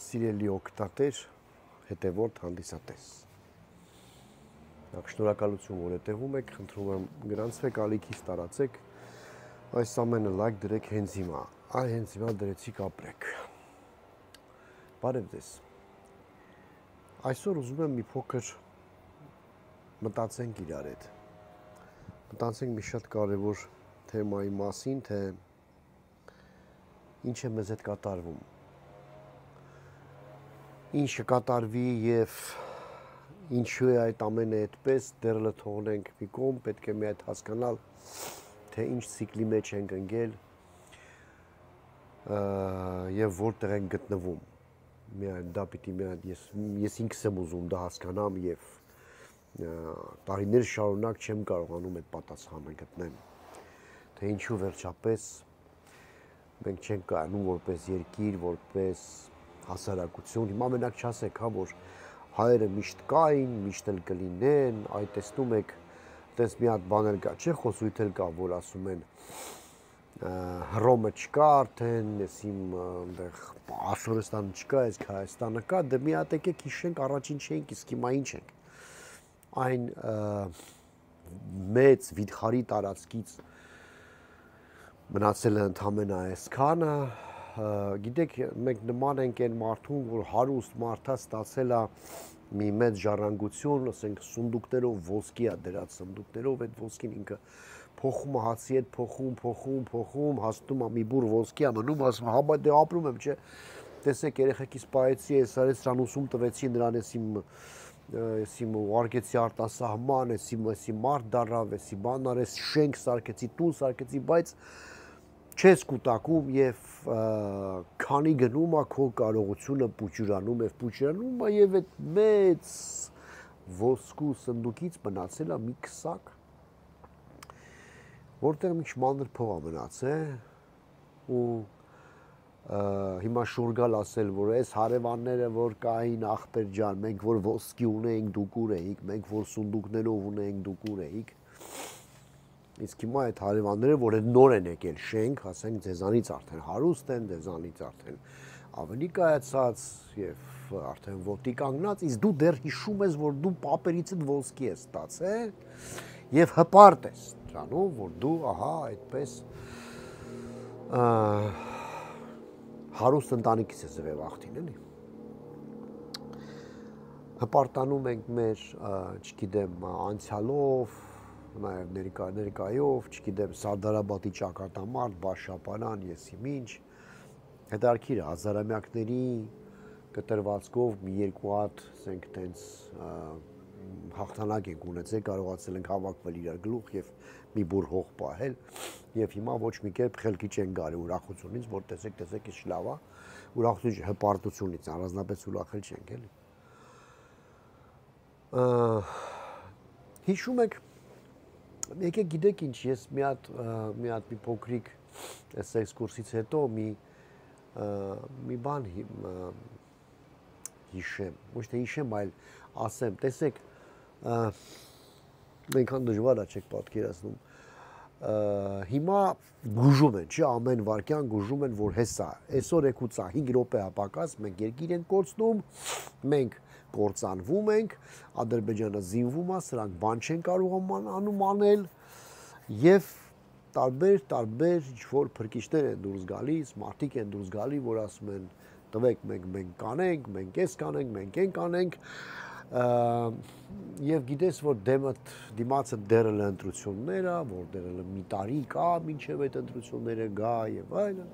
Սիրելի օգտատեր, հետևորդ հանդիսատես։ Շնորհակալություն, որ հետևում եք, խնդրում եմ գրանցվեք, ալիքից տարածեք, այս ամենը լայք դրեք հենց հիմա, հենց հիմա դրեցիք ապրեք։ Բարև ձեզ։ Այսօր ուզում եմ մի փոքր մտածենք իրար հետ։ Մտածենք մի շատ կարևոր թեմայի մասին, թե ինչ է մեզ հետ կատարվում։ Ինչ կկատարվի եւ ինչու է այդ ամենը այդպես, դեռ թողնենք մի կողմ, պետք է մի այդ հասկանալ, թե ինչ ցիկլի մեջ ենք ընկել եւ որտեղ ենք գտնվում։ Միայն դա պիտի ես ինքս եմ ուզում դա հասկանամ եւ տարիներ շարունակ չեմ կարողանում այդ պատասխանը գտնեմ, թե ինչու վերջապես մենք չենք կարողանում որպես երկիր, որպես հասարակություն, հիմա մենակ չասեք, հա, որ հայերը միշտ կային, միշտ էլ կլինեն, այ տեսնում եք, տես մի հատ բան էլ կա, չէ, խոսույթ էլ կա, որ ասում են Հռոմը չկա արդեն, ես իմ այնտեղ Ասորստանը չկա, այս Հայաստանը կա, դե մի հատ եկեք հիշենք առաջին չէինք, իսկ հիմա ինչ ենք։ Այն մեծ վիթխարի տարածքից մնացել է ընդամենը այսքանը, գիտեք, մենք նման ենք այն մարդուն, որ հարուստ մարդա ստացել է մի մեծ ժառանգություն, ասենք սունդուկներով ոսկի է դրած, սնդուկներով այդ ոսկին ինքը փոխում է հացի հետ, փոխում, հասնում է մի բուր ոսկի է մնում, ասում է, հա, դե ապրում եմ, չէ, տեսեք, երեխեքիս պահեցի, ես արեց սրան ուսում տվեցի նրան, ես իմ ուղարկեցի արտասահման, ես մարդ դառավ, ես բան արեց, շենք սարքեցի, տուն սարքեցի, բայց չես կուտակում եւ քանի գնում է քո կարողությունը փուճուրանում եւ այդ մեծ ոսկու սնդուկից մնացել է մի քսակ, որտեղ մի մանր փող է մնացել ու հիմա շուրգալ ասել, որ այս հարևանները որ կային ախպեր ջան, մենք որ ոսկի ունեինք դուք ուր էիք, մենք որ սունդուկներով ունեինք դուք ուր էիք։ Իսկ հիմա այդ հարևանները, որ նոր են եկել շենք, ասենք ձեզանից արդեն հարուստ են, ձեզանից արդեն ավելի կայացած եւ արդեն ոտի կանգնած, իսկ դու դեռ հիշում ես, որ դու պապերիցդ ոսկի ես ստացել եւ հպարտ ես դրանով, որ դու ահա այդպես հարուստ ընտանիքից ես եղել աղթին, էլի։ Հպարտանում ենք մեր, չգիտեմ, անցյալով, նաև ներկայով, չգիտեմ, Սարդարաբադի ճակատամարտ, Բաշապանան, ես իմ ինչ, հետարքիր է, հազարամյակների կտրվածքով մի երկու հատ, ասենք, տենց հաղթանակ ենք ունեցել, կարողացել ենք հավաքվել իրար գլուխ եւ մի բուր հող պահել եւ հիմա ոչ մի կերպ խելքի չեն գալի ուրախությունից, որ տեսեք, ինչ լավ է, ուրախություն հպարտությունից, առանձնապես ուրախել չենք, էլի։ Հիշում եք, եկեք գիտեք ինչ, ես մի փոքրիկ այս էքսկուրսից հետո մի բան հիշեմ, ոչ թե հիշեմ, այլ ասեմ, տեսեք, այնքան դժվար է չեք պատկերացնում, հիմա գուժում են, չէ, ամեն վարքյան գուժում են, որ հեսա, այսօր եկուց է 5 րոպե հապակած, մենք երկիր ենք կորցնում, մենք կործանվում ենք, Ադրբեջանը զինվում է, սրանք բան չեն կարողանում անել եւ տարբեր ինչ-որ փրկիչներ են դուրս գալիս, մարդիկ են դուրս գալի, որ ասում են տվեք մենք կանենք, մենք էս կանենք, մենք են կանենք եւ գիտես, որ դիմացը դերել է ընտրությունները, որ դերել է մի տարի կա, մինչեւ այդ ընտրությունները գա եւ այլն։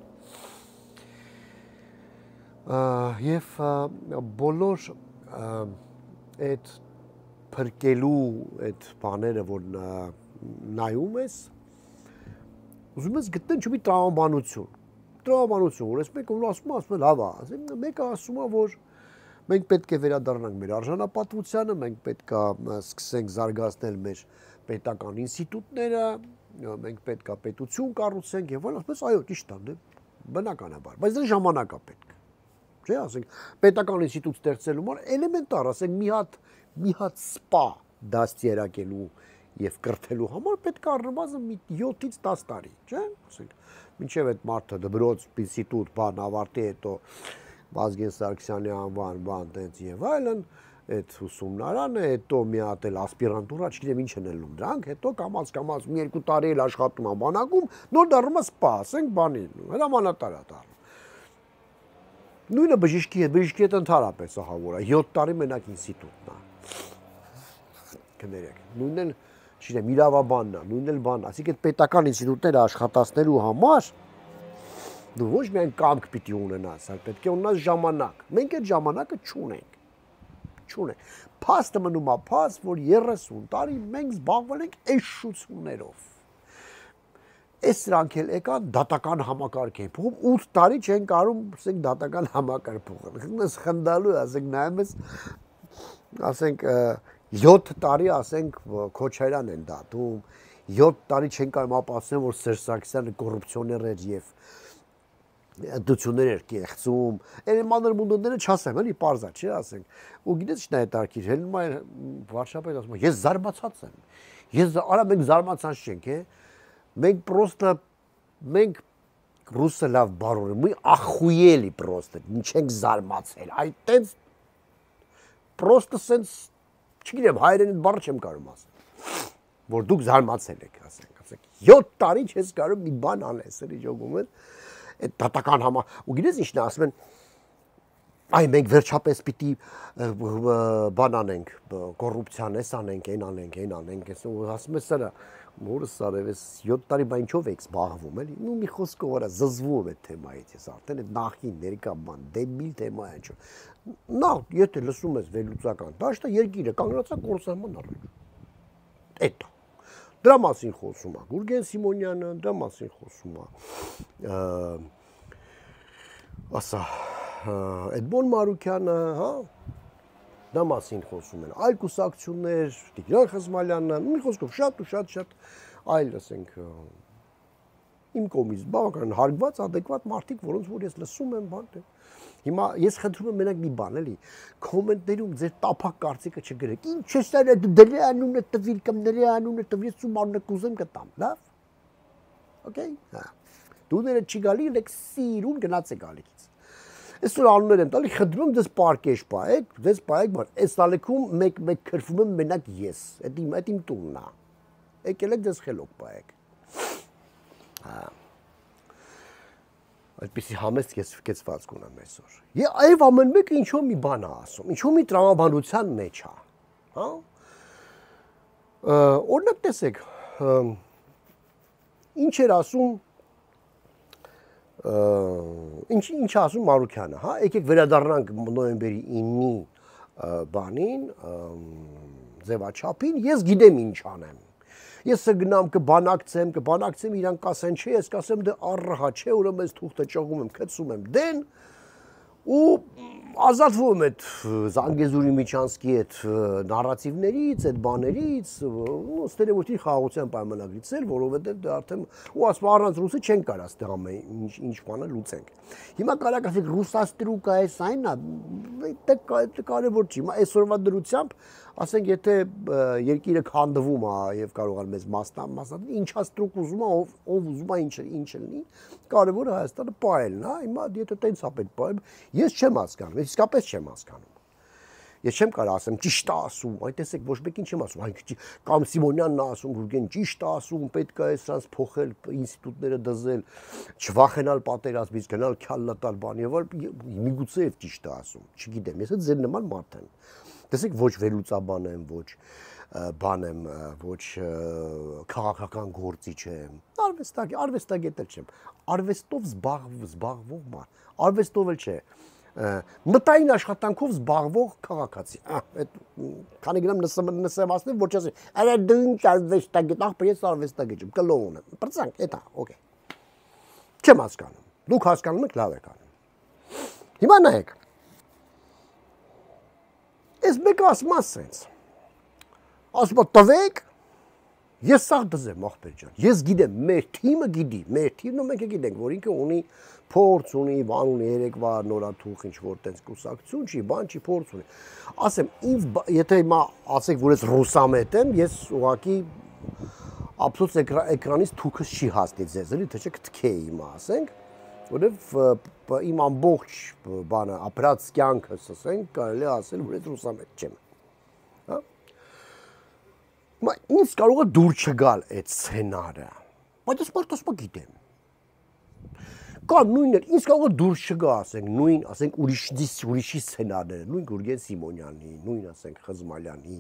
Եվ բոլոր այդ փրկելու այդ բաները, որ նայում ես, ուզում ես գտնեն չմի տրամաբանություն, որ ես մեկը ասում է, լավ է, մեկը ասում է, որ մենք պետք է վերադառնանք մեր արժանապատվությանը, մենք պետք է սկսենք զարգացնել մեր պետական ինստիտուտները, մենք պետք է պետություն կառուցենք եւ այլն, ասես այո, ճիշտ է, բնականաբար, բայց դրա ժամանակ է պետք։ Չէ, ասենք, պետական ինստիտուտ ստեղծելու համար էլեմենտար, ասենք, մի հատ սպա դաստիարակելու եւ կրթելու համար պետք է առնվազն 7-ից 10 տարի, չէ, ասենք, մինչեւ այդ մարդը դպրոց, ինստիտուտ, բան ավարտի հետո Վազգեն Սարգսյանի անվան, բան տենց եւ այլն, այդ ուսումնարանը, հետո մի հատ էլ ասպիրանտուրա, չգիտեմ ինչ են ելնում դրանք, հետո կամաց մի երկու տարի էլ աշխատում եմ բանակում, նոր դառնում է սպա, ասենք բանի, հրամանատար է դառնում։ Նույնը բժիշկի հետ ընդհանրապես ահավոր է, 7 տարի մենակ ինստիտուտն է։ Կներեք, նույնն էլ, չգիտեմ, իրավաբանն է, նույնն էլ բանն է, այսինքն պետական ինստիտուտները աշխատացնելու համար դու ոչ միայն կամք պիտի ունենաս, այլ պետք է ունենաս ժամանակ։ Մենք այդ ժամանակը չունենք։ Փաստը մնում է փաստ, որ 30 տարի մենք զբաղվել ենք էշություններով։ Այս սրանք էլ եկան դատական համակարգ են փոխում, 8 տարի չեն կարում, ասենք դատական համակարգ փոխել։ Ես խնդալու ասենք նայում ես, ասենք 7 տարի ասենք Քոչարյան են դատում, 7 տարի չեն կարում ապացուցել, որ Սերժ Սարգսյանը կոռուպցիոներ էր եւ դություններ էր կեղծում, այն մանրամունդները չասեմ, էլի պարզա, չի ասենք։ Ու գիտես ինչ է հետաքրքիր, հելնում է վարշապետ ասում, ես զարմացած եմ։ Արա մենք զարմացած չենք, մենք ռուսը լավ բարոր եմ, мы охуели просто, չենք զարմացել, այ տենց просто սենց, չգիտեմ, հայերենից բառ չեմ կարող ասել, որ դուք զարմացել եք, ասենք, 7 տարի չես կարող մի բան անես, էլի ժողովում են, այդ դատական ու գիտես ինչն է, ասում են, այ մենք վերջապես պիտի բան անենք, կոռուպցիան էս անենք, այն անենք, ասում ես սրա, մորս սարև ես 7 տարի բա ինչով եք զբաղվում, էլի, ու մի խոսքով վրա զզվում այդ թեմայից ես արդեն այդ նախին ներկա բան, դեբիլ թեմա է ինչ։ Նա եթե լսում ես վերլուծական դաշտը երկիրը կանգնած է կորսանման առաջ։ Էդ դրա մասին խոսում է Գուրգեն Սիմոնյանը, դրա մասին խոսում է ասա Էդմոն Մարուկյանը, հա, դա մասին խոսում են, այլ կուսակցություններ, Տիգրան Խզմալյանը, մի խոսքով շատ այլ, ասենք, իմ կողմից բավական հարգված, adekvat մարդիկ, որոնց որ ես լսում եմ, բան, հիմա ես խնդրում եմ մենակ մի բան, էլի, կոմենտներում ձեր տափակ կարծիքը չգրեք, ինչ ես արա դրա անունը տվիր կամ նրա անունը տվիր, ես ում անունը կուզեմ կտամ, լավ, օքեյ, հա, դուները չի գալի, լեք սիրուն գնաց է գալիքից։ Այսօր անուններ եմ տալի, խնդրում դες պարկեշ պայեք, դες պայեք, բան, այս տալիքում մեկ քրվում եմ մենակ ես, այդ իմ տունն է, եկել եք դες խելոք պայեք, այդպիսի համեստ կեցված կունեմ այսօր, այվ ամեն մեկը ինչով մի բան է ասում, ինչով մի տրամաբանության մեջ է, հա, օրինակ տեսեք, ինչ էր ասում, ինչ ասում Մարուկյանը, հա, եկեք վերադառնանք նոյեմբերի 9-ի բանին, ձևաչափին, ես գիտեմ ինչ անեմ, ես գնամ կբանակցեմ, իրան կասեն չէ, ես կասեմ դե առհա չէ, ուրեմն ես թուղթը ճողում եմ, քցում եմ դեն, ու ազատվում եմ այդ Զանգեզուրի Միչանսկի այդ նարատիվներից, այդ բաներից, ստերեոտիպ խաղաղության պայմանագրից էլ, որովհետև դա արդեն ու ասում առանց ռուսը չեն կարող այստեղ ամեն ինչ բանը լուծենք։ Հիմա կարա ասեք ռուսաստրուկա էս այնա, դա կարևոր չի։ Հիմա այսօրվա դրությամբ ասենք եթե երկիրը քանդվում է եւ կարողան մեզ մասնատել, ինչա ստրուկ ուզում է, ով ուզում է ինչ լինի, կարևորը Հայաստանը պահելն է, հիմա եթե տենց է պետք պահել, ես չեմ հասկանում, ես իսկապես չեմ հասկանում։ Ես չեմ կարող ասեմ ճիշտ է ասում, այ տեսեք ոչ մեկին չեմ ասում, կամ Սիմոնյանն է ասում, Գուրգեն ճիշտ է ասում, պետք է սրանց փոխել, ինստիտուտները դզել, չվախենալ պատերազմից, գնալ քյալլատալ բան եւ այլ, միգուցե եւ ճիշտ է ասում, չգիտեմ, ես այդ ձեր նման մարդ եմ։ Տեսեք ոչ վերլուծաբան եմ, ոչ բան եմ, ոչ քաղաքական գործիչ եմ, արվեստագետ չեմ, արվեստով զբաղվող մարդ, արվեստով էլ չէ, մտային աշխատանքով զբաղվող քաղաքացի, քանի գնամ նսեմացնեմ, որ չասեմ, արա դու ինչ արվեստագետ, ախպեր ես արվեստագետ եմ, կլոուն եմ, պրծանք, էտա, օքեյ, չեմ հասկանում, դուք հասկանում եք, լավ եք անում, հիմա նայեք, ես մեկը ասում ասենց, ասում տվեք, ես սաղ դզեմ, ախպեր ջան, ես գիտեմ, մեր թիմը գիտի, մեր թիմն ու մենք գիտենք, որ ինքը ունի փորձ ունի, բան ունի, երեկվա նորաթուխ ինչ-որ տենց կուսակցություն չի, բան չի, փորձ ունի, ասեմ, եթե հիմա ասեք, որ ես ռուսամետ եմ, ես ուղղակի ափսոս էկրանից թուքս չի հասնի ձեզ, էլի, թե չէ կթքեի հիմա, ասենք, որովհետև իմ ամբողջ բանը ապրած կյանքս ասենք կարելի է ասել որ այդ ռուսամետ չեմ հա ինձ կարող է դուր չգալ այդ սցենարը բայց ես մարդասպա գիտեմ կա նույնը ինձ կարող է դուր չգա ասենք նույն ասենք ուրիշի սցենարները նույն Գուրգեն Սիմոնյանի նույն ասենք Խզմալյանի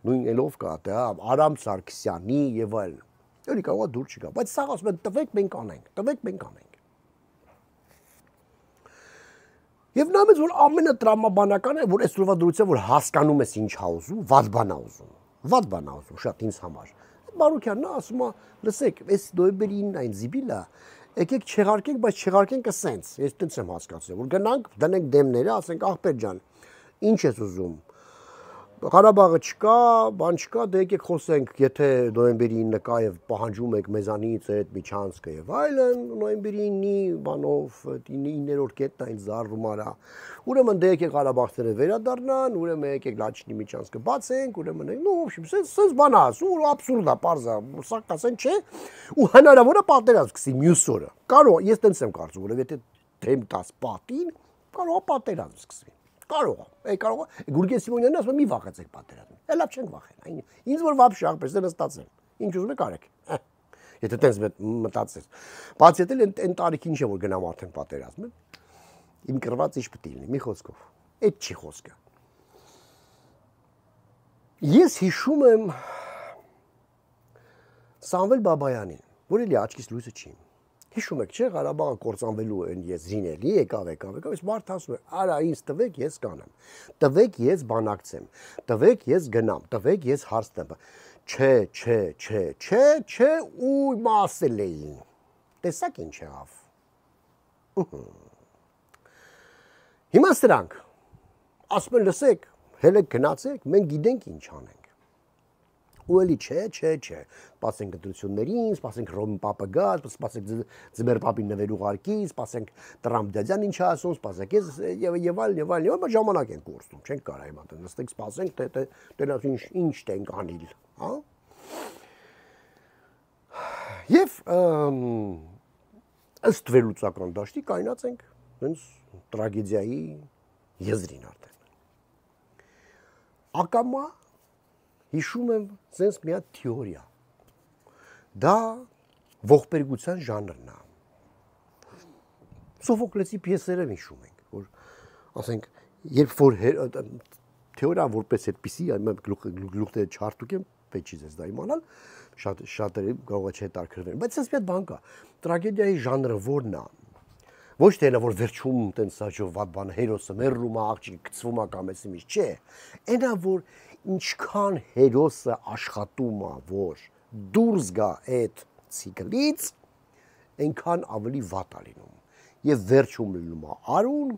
նույն ելով կա դա Արամ Սարգսյանի եւ այլն Էլի կարող է դուր չգա, բայց սա ասում են տվեք մենք անենք։ Եվ նա մեզ որ ամենատրամաբանական է, որ այս ուրվա դրությամբ որ հասկանում ես ինչ ա ուզում, վատ բան ա ուզում, շատ ինձ համար։ Մարուկյանն ասում է, լսեք, այս նոյեմբերի 9-ին այն զիբիլա, եկեք չեղարկենք, բայց չեղարկենք ասենց, ես տենց եմ հասկացել, որ գնանք, դնենք դեմները, ասենք ախպեր ջան, ինչ ես ուզում։ Ղարաբաղը չկա, բան չկա, դե եկեք խոսենք, եթե նոյեմբերի 9-ը կա եւ պահանջում եք մեզանից այդ միջանցքը եւ այլն, նոյեմբերի 9-ի բանով 9-րդ կետն այն զարհումարա։ Ուրեմն դե եկեք Ղարաբաղցիները վերադառնան, ուրեմն եկեք Լաչինի միջանցքը բացենք, ուրեմն նո, в общем, սենց բան ասում, աբսուրդ է, պարզ է, սա կասեն չէ, ու հնարավոր է պատերազմ սկսի մյուս օրը։ Կարող, ես տենց եմ կարծում, որովհետեւ եթե դեմ տաս պատին, կարող է պատերազմ սկսի։ Կարող է, կարող է, Գուրգեն Սիմոնյանն ասում է մի վախեցեք պատերազմին, լավ չենք վախեն, ինձ որ վաբշե աղպես է նստացել, ինչ ուզում եք արեք, եթե տենց մտածես, բաց եթե այն տարիքին չէ որ գնամ արդեն պատերազմ, իմ կրված ինչ պետք է լինի, մի խոսքով, այդ չի խոսքը, ես հիշում եմ Սամվել Բաբայանին, որ էլի աչքիս լույսը չի Հիշում եք, չէ, Ղարաբաղը կործանվելու են ես զինելի, եկավ, ես մարդ ասում է, արա ինձ տվեք, ես կանեմ, տվեք ես բանակցեմ, տվեք ես գնամ, տվեք ես հարց տեմ, չէ, ու մասել էին, տեսակ ինչ եղավ, հիմա սրանք, ասում են լսեք, հելեք գնացեք, մենք գիտենք ինչ անենք, ու էլի չէ, սպասենք ընտրություններին, սպասենք Ռոմի պապը գալ, սպասենք Ձմեր պապին նվեր ուղարկի, սպասենք Տրամփ դադյան ինչ ասում, սպասենք ես եւ այլն, ժամանակ են կորցնում, չենք կարող հիմա նստենք սպասենք, թե ինչ տենք անիլ, հա? Եվ ըստ վերլուծական դաշտի կայնած ենք հենց տրագեդիայի եզրին արդեն։ Ակամա Հիշում եմ սենց մի հատ թեորիա, դա ողբերգության ժանրն է, Սոֆոկլեսի պիեսերը հիշում ենք, որ ասենք, երբ որ թեորիան որպես այդպիսի, գլուխները չարտուկ եմ, պետք չի ձեզ դա իմանալ, շատերը կարող է չհետաքրքրվեն, բայց սենց մի հատ բան կա, տրագեդիայի ժանրը որն է, ոչ թե նա որ վերջում տենց սաճով վատ բան հերոսը մեռնում է, աղջիկը գցվում է կամ էսի ինչ, չէ, այնա որ ինչքան հերոսը աշխատում է, որ դուրս գա այդ ցիկլից, այնքան ավելի վատ է լինում։ Եվ վերջում լինում է արուն,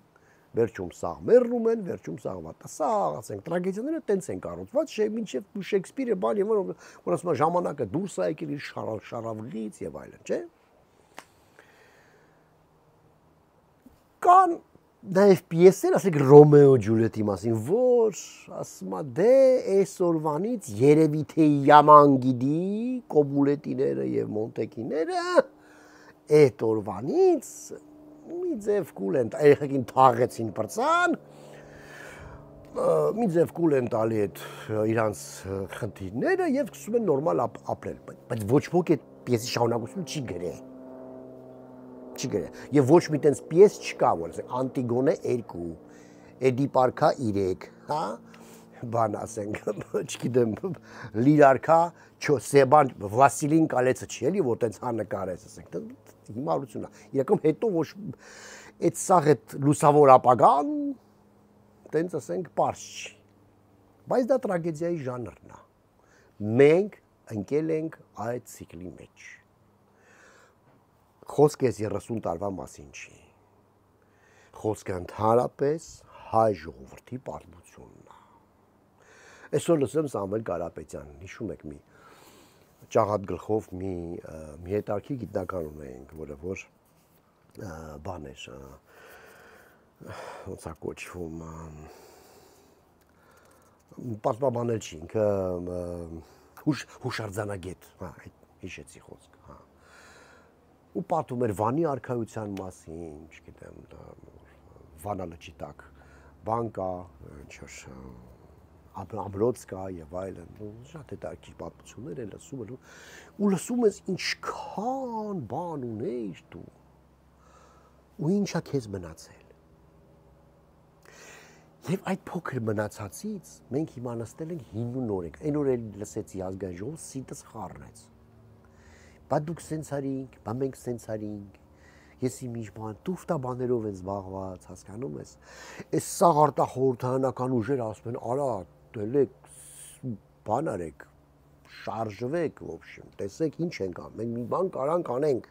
վերջում սաղ մեռնում են, վերջում սաղ վատ է։ Սա ասենք տրագեդիաները տենց են կառուցված, մինչև Շեքսպիրը բան եւ որ ասում է ժամանակը դուրս է եկել իր շարավղից եւ այլն, չէ՞։ Կան նաև պիեսեր, ասենք Ռոմեո Ջուլիետի մասին, որ ասում է դե այսօրվանից երևի թե yaman գիտի Կոպուլետիները եւ Մոնտեկիները այդ օրվանից մի ձև կուլ են երեխեքին թաղեցին բրծան մի ձև կուլ են տալի այդ իրանց խնդիրները եւ սկսում են նորմալ ապրել, բայց ոչ ոք այդ պիեսի շարունակությունը չի գրել Եվ ոչ մի տենց պիես չկա, որ ասենք Անտիգոնե 2, Էդիպարքա 3, հա, բան ասենք, չգիտեմ, Լիրարքա 4, Սեբան Վասիլին Կալեցը չի էլի, որ տենց հա նկարեց, ասենք, հիմարություն է։ Իրականում հետո ոչ այդ սաղ այդ լուսավոր ապագան տենց ասենք պարզ չի։ Բայց դա տրագեդիայի ժանրն է։ Մենք ընկել ենք այդ ցիկլի մեջ։ Խոսքը 30 տարվա մասին չի։ Խոսքը ընդհանրապես հայ ժողովրդի պատմությունն է։ Այսօր լսեմ Սամվել Կարապետյանն, հիշում եք մի ճաղատ գլխով մի հետարքի գիտնական ունենք, որը որ բան էր, ոնց է կոչվում, պատմաբանել չի, ինքը հուշարձանագետ, հիշեցի խոսքը, հա։ ու պատում էր Վանի արքայության մասին, չգիտեմ, Վանա լճի տակ բան կա, ամրոց կա եւ այլն, շատ հետաքրքիր պատմություններ են լսում ես ինչքան բան ունեիր դու ու ինչա քեզ մնացել։ Եվ այդ փոքր մնացածից մենք հիմա նստել ենք 5 օր, այն օր էլ լսեցի ազգային ժողով սիտս խառնեց։ Բա դուք սենց արինք, բա մենք սենց արինք, ես իմ ինչ բան, տուֆտաբաներով են զբաղված, հասկանում ես, այս սաղ արտախորհրդարանական ուժերը ասում են, արա, դելեք, բան արեք, շարժվեք, в общем, տեսեք ինչ ենք անում, մենք մի բան կարանք անենք,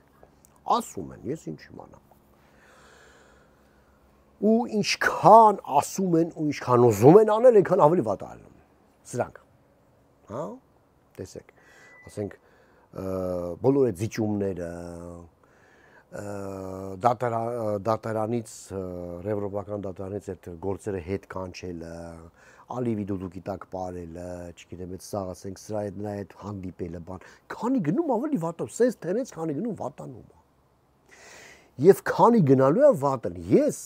ասում են, ես ինչ իմանամ։ Ու ինչքան ասում են ու ինչքան ուզում են անել, այնքան ավելի վատ անում, սրանք, հա, տեսեք, ասենք, բոլոր այդ զիջումները, դատարանից, ռևրոպական դատարանից այդ գործերը հետ կանչելը, ալիվի դուդուկի տակ պարելը, չգիտեմ, այդ սաղ ասենք, սրա հետ նրա հետ հանդիպելը, բան, քանի գնում ավելի վատով, սենց թենեց, քանի գնում վատանում է։ Եվ քանի գնալու է վատն, ես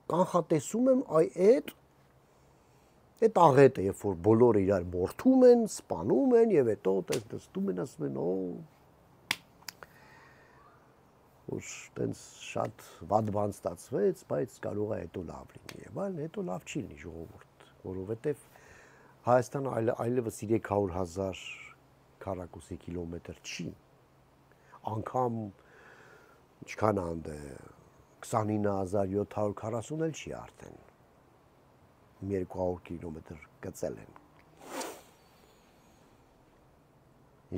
կանխատեսում եմ այդ աղետը, երբ որ բոլորը իրար մորթում են, սպանում են եւ հետո դստում են ասում են, որ տենց շատ վատ բան ստացվեց, բայց կարող է հետո լավ լինի եւ այլն, հետո լավ չի լինի ժողովուրդ, որովհետեւ Հայաստանը այլևս 300,000 քառակուսի կիլոմետր չի, անգամ ինչքան անդ է 29740 էլ չի արդեն 200 կիլոմետր գծել են։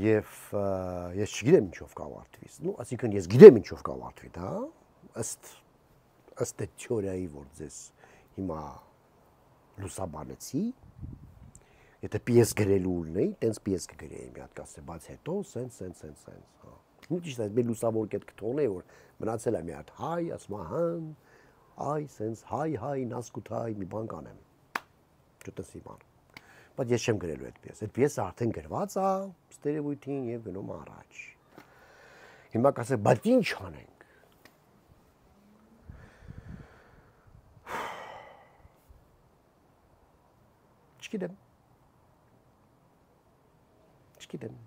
Եվ ես չգիտեմ ինչով կավարտվի։ Ну, այսինքն ես գիտեմ ինչով կավարտվի, դա, ըստ այդ թեորիայի, որ ձեզ հիմա լուսաբանեցի, եթե պիես գրելու ունեի, տենց պիես կգրեի մի հատ կասե, բայց հետո սենց, հա։ Ну, ճիշտ է, մեր լուսավոր կետ կթողնեի, որ մնացել է մի հատ հայ, ասում հան, այ, սենց, հայ, նասկութայ, մի բան կանեմ, չտեսի բան, բայց ես չեմ գրելու այդ պիես, այդ պիեսը արդեն գրված է, ստերևույթին և գնում առաջ, հիմա կասե, բայց ինչ անենք, չգիտեմ,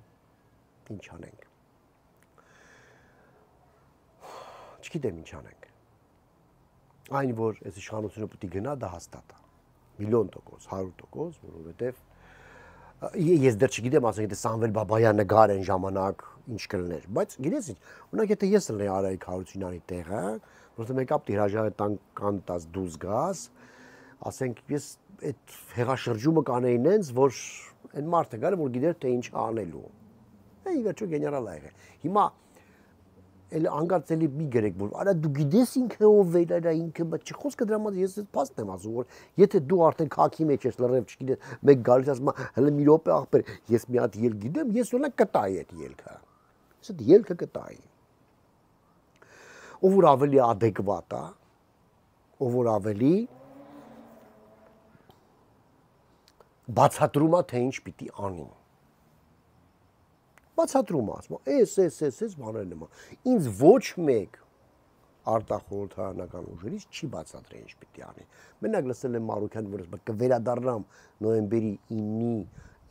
ինչ անենք, չգիտեմ ինչ անենք, այն, որ այս իշխանությունը պետք է գնա, դա հաստատ է, միլիոն տոկոս, 100%, որովհետև ես դեռ չգիտեմ, ասենք, եթե Սամվել Բաբայանը գար այն ժամանակ ինչ կլներ, բայց գիտես ինչ, օրինակ եթե ես լնեի Արայիկ Հարությունյանի տեղը, որովհետև մեկ ապ տիրաժարը տան տաս դուզ գաս, ասենք, ես այդ հեղաշրջումը կանեի նենց, որ այն մարդը գար, որ գիտեր, թե ինչ անելու, ի վերջո գեներալ է եղել, հիմա էլ անգարց էլի մի գրեք, որ արա դու գիտես ինքը ով էր, արա ինքը, բայց չխոսքը դրա մասին ես փաստ եմ ասում, որ եթե դու արդեն քաքի մեջ ես լրիվ չգիտես, մեկ գալիս ասում հələ մի րոպե ախպեր, ես մի հատ ելք գիտեմ, ես օրինակ կտայի այդ ելքը։ Ես այդ ելքը կտայի։ Ով որ ավելի adekvat է, ով որ ավելի բացատրում է, թե ինչ պիտի անի։ Բացատրում է, ասում էս բաներն եմ, ինձ ոչ մեկ արտախորհրդարանական ուժերից չի բացատրել ինչ պիտի անի։ Մենակ լսել եմ Մարուքյան, որ կվերադառնամ նոյեմբերի 9-ի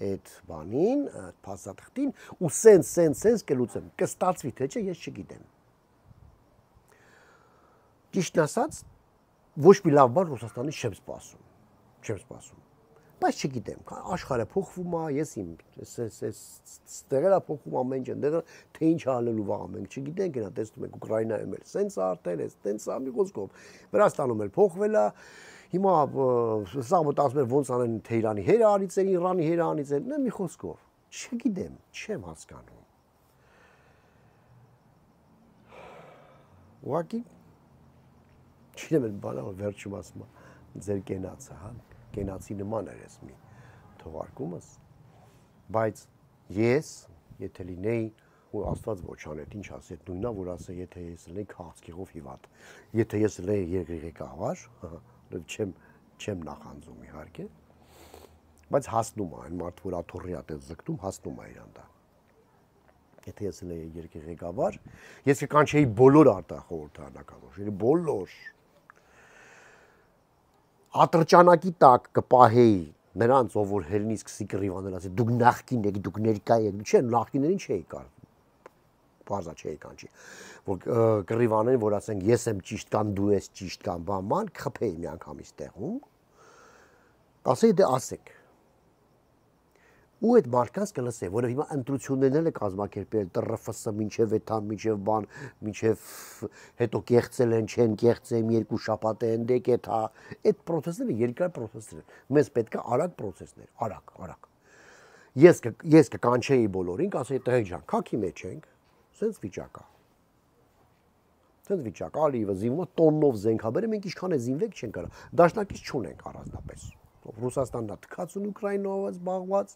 այդ բանին, փաստաթղթին, ու սենց կլուծեմ, կստացվի թե չէ, ես չգիտեմ։ Ճիշտն ասած, ոչ մի լավ բան Ռուսաստանից չեմ սպասում։ Բայց չգիտեմ, աշխարհը փոխվում է, ես իմ տեղերը փոխվում ամեն ինչ, թե ինչ անելու վաղը մենք չգիտենք, նա տեսնում ենք Ուկրաինայում էլ սենց է արդեն, տենց է մի խոսքով, Վրաստանում էլ փոխվել է, հիմա սա մտածում եմ ոնց անեն թե Իրանի հերանիցեն, Իրանի հերանիցեն, մի խոսքով, չգիտեմ, չեմ հասկանում։ Ուղղակի չգիտեմ այդ բանը, որ վերջում ասում է ձեր կենացը, հա, կենացի նման էր ես մի թողարկումս, բայց ես, եթե լինեի, ու աստված ոչ աներ, ինչ ասի, այդ նույնա, որ ասե, եթե ես լինեի քաղցկեղով հիվատ, եթե ես լինեի երկրի ղեկավար, չեմ նախանձում իհարկե, բայց հասնում է, այն մարդ, որ աթոռի հատ է զգտում, հասնում է իրան դա։ եթե ես էլ եի երկրի ղեկավար, ես կկանչեի բոլոր արտախորհրդարանականները, բոլոր ատրճանակի տակ կպահեի նրանց, ով որ հելնի սկսի կռիվանել, ասի դուք նախկին եք, դուք ներկա եք, չէ, նախկիներին չէի կար, բարձա չէի կանչի, որ կռիվանեն, որ ասենք ես եմ ճիշտ կամ դու ես ճիշտ կամ բաման, խփեի մի անգամից տեղում, ասեի դե ասեք, ու այդ մարդկանց կլսեի, որը հիմա ընտրություններն էլ է կազմակերպել, ՏՌՖՍ մինչև էթան, մինչև բան, մինչև հետո կեղծել են, չեն կեղծեմ, 2 շաբաթ են դեկետ, հա, այդ պրոցեսները երկար պրոցեսներ են, մեզ պետք է արագ պրոցեսներ, արագ։ Ես կկանչեի բոլորին, կասեի տղեկ ջան, քաքի մեջ ենք, սենց վիճակա։ Սենց վիճակա, Ալիևը զինվում է տոննով զենքաբերը, մենք ինչքան է զինվեք չեն կարա, դաշնակից չունենք առանձնապես։ Ռուսաստանն է թքած ունի Ուկրաինայով զբաղված,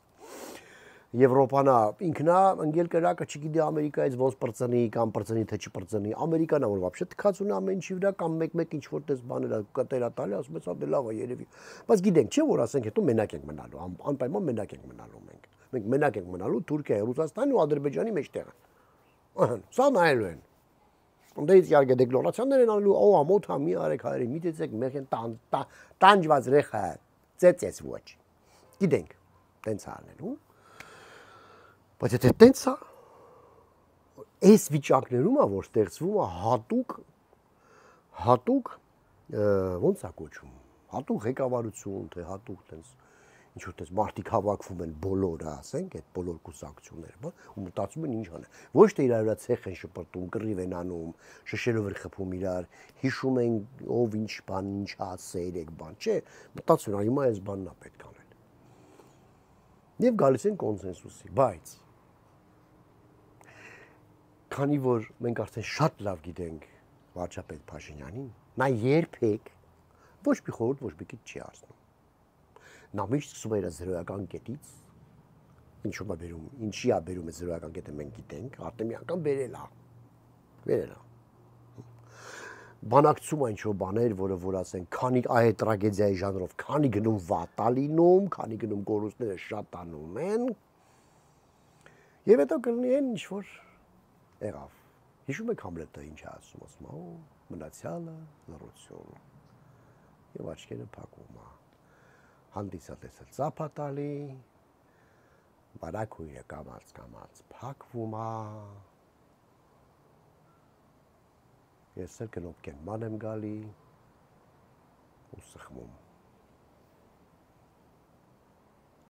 Եվրոպան է ինքնա ընկել կրակը, չգիտի Ամերիկայից ոնց պրծնի կամ պրծնի թե չպրծնի, Ամերիկան է որ вообще թքած ունի ամեն ինչի վրա կամ մեկ ինչ որ տես բաներ կտերա տալի, ասում ես, դե լավ է երևի։ Բայց գիտենք, չէ՞ որ ասենք հետո մենակ ենք մնալու, անպայման մենակ ենք մնալու մենք։ Մենք մենակ ենք մնալու Թուրքիայի, Ռուսաստանի ու Ադրբեջանի մեջտեղը։ Ահա, սա նայելու են։ Դից իհարկե դեկլարացիաներ են անելու, օ, ամոթ հա մի արեք հայրի, մի տեսեք մեղեն տանջված ռեխա, ծեծես ոչ։ Գիտենք, տենց անելու։ Բայց եթե տենց է, այս վիճակներում է, որ ստեղծվում է հատուկ ոնց է կոչում, հատուկ ղեկավարություն, թե հատուկ տենց ինչ որ տես մարդիկ հավաքվում են բոլորը, ասենք, այդ բոլոր կուսակցությունները, ու մտածում են ինչ անեն։ Ոչ թե իրար վրա ցեխ են շպրտում, կռիվ են անում, շշերով են խփում իրար, հիշում են ով ինչ բան, ինչ ասել եք բան, չէ, մտածում են, հիմա այս բանն է պետք անել։ Եվ գալիս են կոնսենսուսի, բայց քանի որ մենք արդեն շատ լավ գիտենք վարչապետ Փաշինյանին, նա երբեք ոչ մի խորհուրդ, ոչ մի քիչ չի արցնում։ Նա միշտ սկսում է իր զրոյական կետից, ինչու՞մ է բերում, ինչի է բերում է զրոյական կետը մենք գիտենք, արդեն մի անգամ բերել է։ Բանակցում է ինչ-որ բաներ, որ ասենք, քանի այդ տրագեդիայի ժանրով, քանի գնում վատ է լինում, քանի գնում կորուստները շատանում են, եւ հետո կլինի այն ինչ-որ եղավ։ Հիշում եք Համլետը ինչ է ասում, օ, մնացյալը լռություն։ Եվ աչքերը փակում է։ Հանդիսատեսը ծափ է տալի, բարակույրը կամաց փակվում է։ Ես էլ կնոպկեն ման եմ գալի ու սխմում։